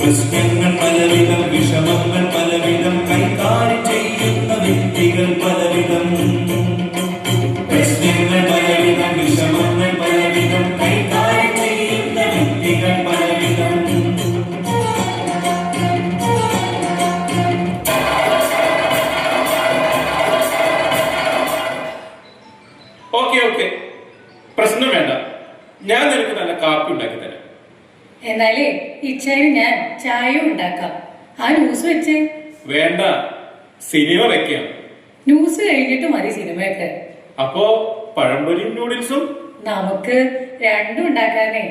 പ്രശ്നങ്ങൾ പലവിധം, വിഷമങ്ങൾ പലവിധം, കൈകാര്യം ചെയ്യുന്ന വ്യക്തികൾ പലവിധം. പ്രശ്നങ്ങൾ പലവിധം, വിഷമങ്ങൾ പലവിധം, കൈകാര്യം ചെയ്യുന്ന വ്യക്തികൾ പലവിധം. ഓക്കെ, പ്രശ്നം വേണ്ട. ഞാൻ നിനക്ക് നല്ല കാപ്പി ഉണ്ടാക്കി തരാം. എന്നാലേ ഇച്ചായും ഞാൻ ചായയും ഉണ്ടാക്കാം. ആ ന്യൂസ് വെച്ചേ. വേണ്ട, സിനിമ വെക്കാം. ന്യൂസ് കഴിഞ്ഞിട്ട് മതി സിനിമയൊക്കെ. അപ്പോ പഴംപൊരിയും നൂഡിൽസും നമുക്ക് രണ്ടും ഉണ്ടാക്കാനേ.